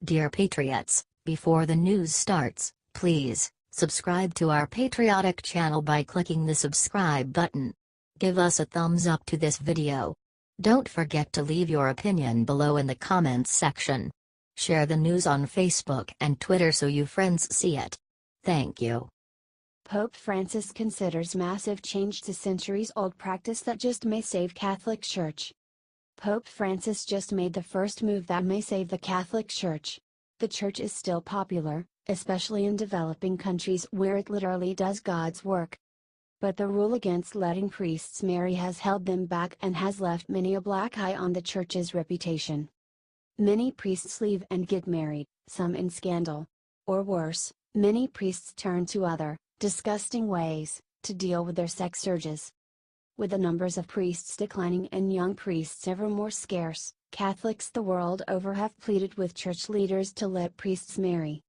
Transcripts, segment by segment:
Dear Patriots, before the news starts, please subscribe to our patriotic channel by clicking the subscribe button. Give us a thumbs up to this video. Don't forget to leave your opinion below in the comments section. Share the news on Facebook and Twitter so you friends see it. Thank you. Pope Francis considers massive change to centuries-old practice that just may save Catholic Church. Pope Francis just made the first move that may save the Catholic Church. The Church is still popular, especially in developing countries where it literally does God's work. But the rule against letting priests marry has held them back and has left many a black eye on the Church's reputation. Many priests leave and get married, some in scandal. Or worse, many priests turn to other, disgusting ways, to deal with their sex urges. With the numbers of priests declining and young priests ever more scarce, Catholics the world over have pleaded with church leaders to let priests marry.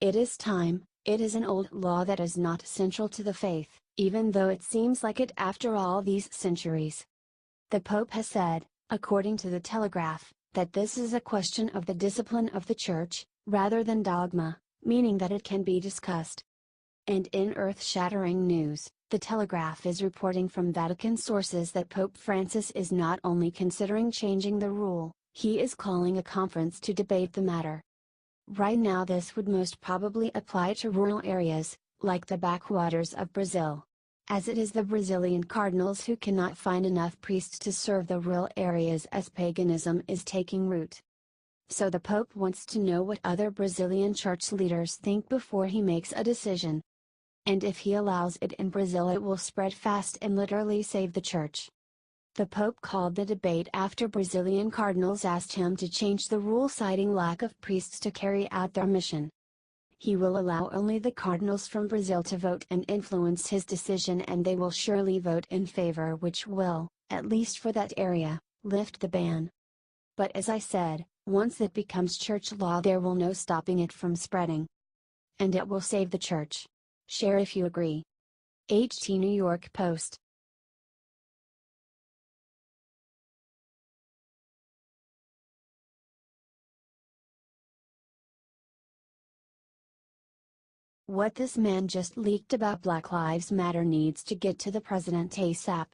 It is time. It is an old law that is not central to the faith, even though it seems like it after all these centuries. The Pope has said, according to the Telegraph, that this is a question of the discipline of the Church, rather than dogma, meaning that it can be discussed. And in earth-shattering news, the Telegraph is reporting from Vatican sources that Pope Francis is not only considering changing the rule, he is calling a conference to debate the matter. Right now this would most probably apply to rural areas, like the backwaters of Brazil. As it is the Brazilian cardinals who cannot find enough priests to serve the rural areas as paganism is taking root. So the Pope wants to know what other Brazilian church leaders think before he makes a decision. And if he allows it in Brazil, it will spread fast and literally save the Church. The Pope called the debate after Brazilian cardinals asked him to change the rule, citing lack of priests to carry out their mission. He will allow only the cardinals from Brazil to vote and influence his decision, and they will surely vote in favor, which will, at least for that area, lift the ban. But as I said, once it becomes church law, there will no stopping it from spreading. And it will save the Church. Share if you agree. HT New York Post. What this man just leaked about Black Lives Matter needs to get to the president ASAP.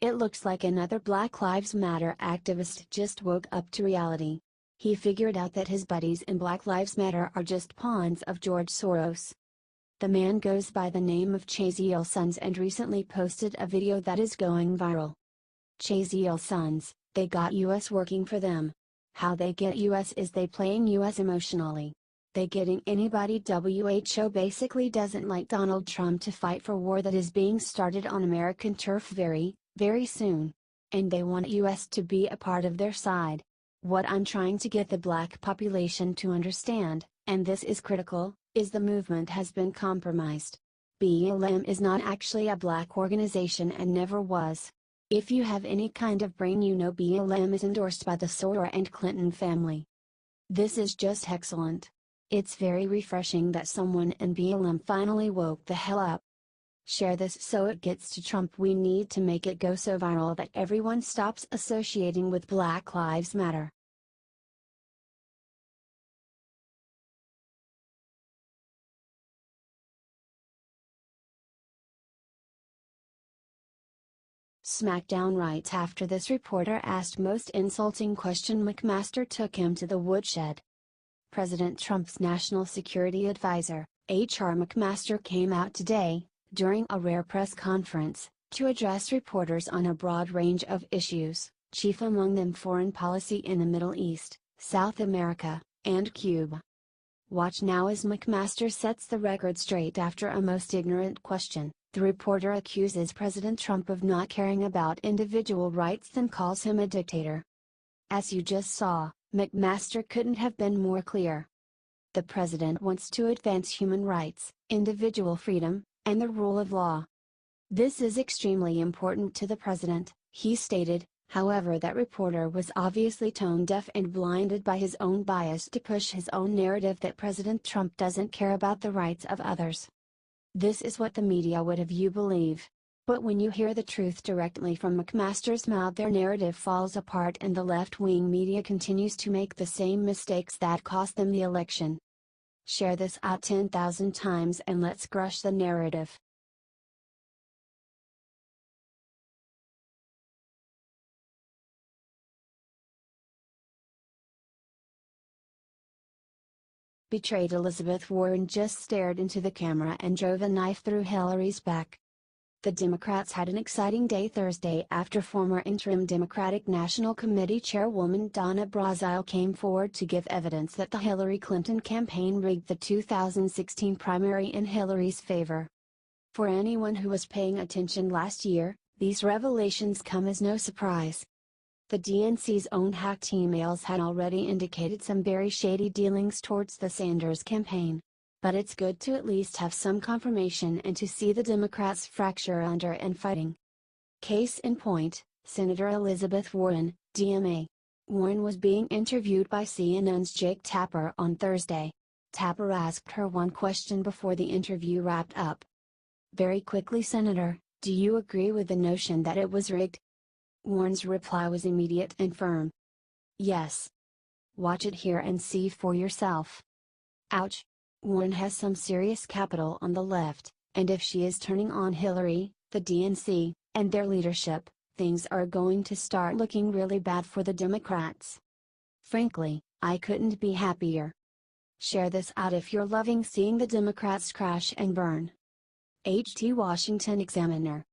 It looks like another Black Lives Matter activist just woke up to reality. He figured out that his buddies in Black Lives Matter are just pawns of George Soros. The man goes by the name of Chaziel Sons and recently posted a video that is going viral. Chaziel Sons, they got US working for them. How they get US is they playing US emotionally. They getting anybody. WHO basically doesn't like Donald Trump to fight for war that is being started on American turf very, very soon. And they want US to be a part of their side. What I'm trying to get the black population to understand, and this is critical, is the movement has been compromised. BLM is not actually a black organization and never was. If you have any kind of brain, you know BLM is endorsed by the Soros and Clinton family. This is just excellent. It's very refreshing that someone in BLM finally woke the hell up. Share this so it gets to Trump. We need to make it go so viral that everyone stops associating with Black Lives Matter. SmackDown writes, after this reporter asked most insulting question, McMaster took him to the woodshed. President Trump's national security advisor, H.R. McMaster, came out today, during a rare press conference, to address reporters on a broad range of issues, chief among them foreign policy in the Middle East, South America, and Cuba. Watch now as McMaster sets the record straight after a most ignorant question. The reporter accuses President Trump of not caring about individual rights, then calls him a dictator. As you just saw, McMaster couldn't have been more clear. The president wants to advance human rights, individual freedom, and the rule of law. This is extremely important to the president, he stated. However, that reporter was obviously tone deaf and blinded by his own bias to push his own narrative that President Trump doesn't care about the rights of others. This is what the media would have you believe. But when you hear the truth directly from McMaster's mouth, their narrative falls apart and the left-wing media continues to make the same mistakes that cost them the election. Share this out 10,000 times and let's crush the narrative. Betrayed Elizabeth Warren just stared into the camera and drove a knife through Hillary's back. The Democrats had an exciting day Thursday after former interim Democratic National Committee Chairwoman Donna Brazile came forward to give evidence that the Hillary Clinton campaign rigged the 2016 primary in Hillary's favor. For anyone who was paying attention last year, these revelations come as no surprise. The DNC's own hacked emails had already indicated some very shady dealings towards the Sanders campaign. But it's good to at least have some confirmation and to see the Democrats fracture under and fighting. Case in point, Senator Elizabeth Warren, DMA. Warren was being interviewed by CNN's Jake Tapper on Thursday. Tapper asked her one question before the interview wrapped up. Very quickly, Senator, do you agree with the notion that it was rigged? Warren's reply was immediate and firm. Yes. Watch it here and see for yourself. Ouch. Warren has some serious capital on the left, and if she is turning on Hillary, the DNC, and their leadership, things are going to start looking really bad for the Democrats. Frankly, I couldn't be happier. Share this out if you're loving seeing the Democrats crash and burn. H.T. Washington Examiner.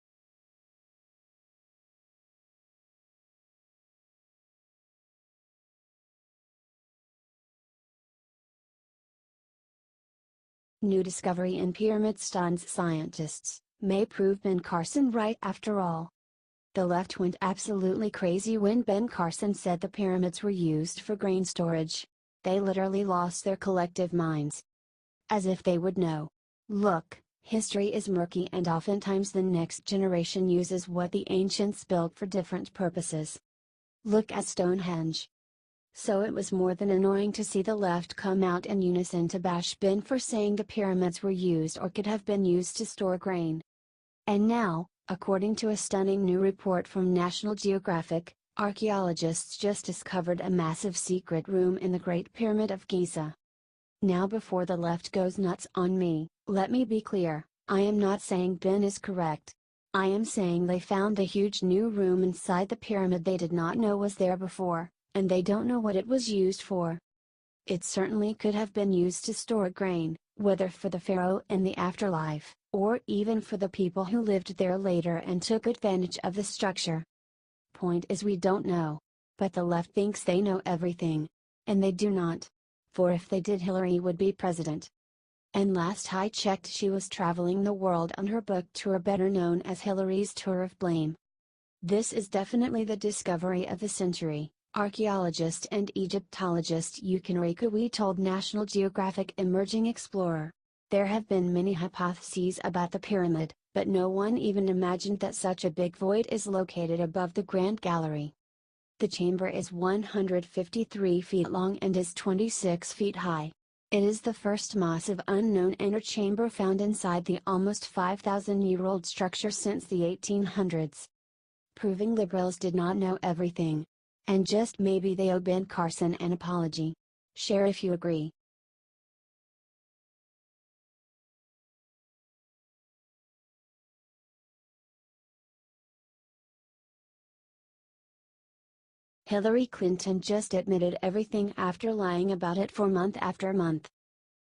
New discovery in pyramid stuns scientists, may prove Ben Carson right after all. The left went absolutely crazy when Ben Carson said the pyramids were used for grain storage. They literally lost their collective minds. As if they would know. Look, history is murky and oftentimes the next generation uses what the ancients built for different purposes. Look at Stonehenge. So it was more than annoying to see the left come out in unison to bash Ben for saying the pyramids were used or could have been used to store grain. And now, according to a stunning new report from National Geographic, archaeologists just discovered a massive secret room in the Great Pyramid of Giza. Now before the left goes nuts on me, let me be clear, I am not saying Ben is correct. I am saying they found the huge new room inside the pyramid they did not know was there before, and they don't know what it was used for. It certainly could have been used to store grain, whether for the pharaoh in the afterlife, or even for the people who lived there later and took advantage of the structure. Point is, we don't know. But the left thinks they know everything. And they do not. For if they did, Hillary would be president. And last I checked, she was traveling the world on her book tour, better known as Hillary's Tour of Blame. This is definitely the discovery of the century. Archaeologist and Egyptologist Yukon Rekoui told National Geographic Emerging Explorer. There have been many hypotheses about the pyramid, but no one even imagined that such a big void is located above the Grand Gallery. The chamber is 153 feet long and is 26 feet high. It is the first massive unknown inner chamber found inside the almost 5,000-year-old structure since the 1800s. Proving liberals did not know everything. And just maybe they owe Ben Carson an apology. Share if you agree. Hillary Clinton just admitted everything after lying about it for month after month.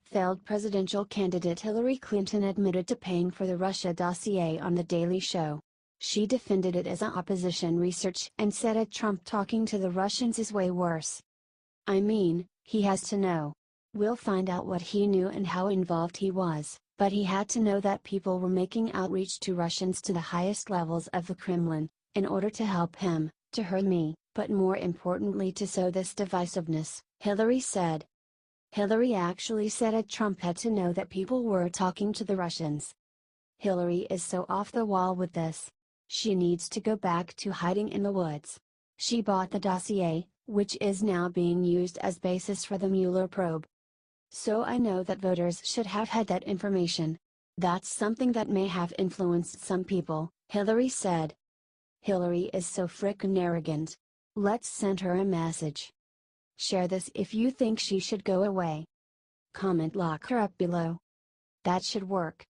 Failed presidential candidate Hillary Clinton admitted to paying for the Russia dossier on The Daily Show. She defended it as opposition research and said Trump talking to the Russians is way worse. I mean, he has to know. We'll find out what he knew and how involved he was, but he had to know that people were making outreach to Russians to the highest levels of the Kremlin, in order to help him, to hurt me, but more importantly to sow this divisiveness, Hillary said. Hillary actually said Trump had to know that people were talking to the Russians. Hillary is so off the wall with this. She needs to go back to hiding in the woods. She bought the dossier, which is now being used as basis for the Mueller probe. So I know that voters should have had that information. That's something that may have influenced some people, Hillary said. Hillary is so frickin' arrogant. Let's send her a message. Share this if you think she should go away. Comment lock her up below. That should work.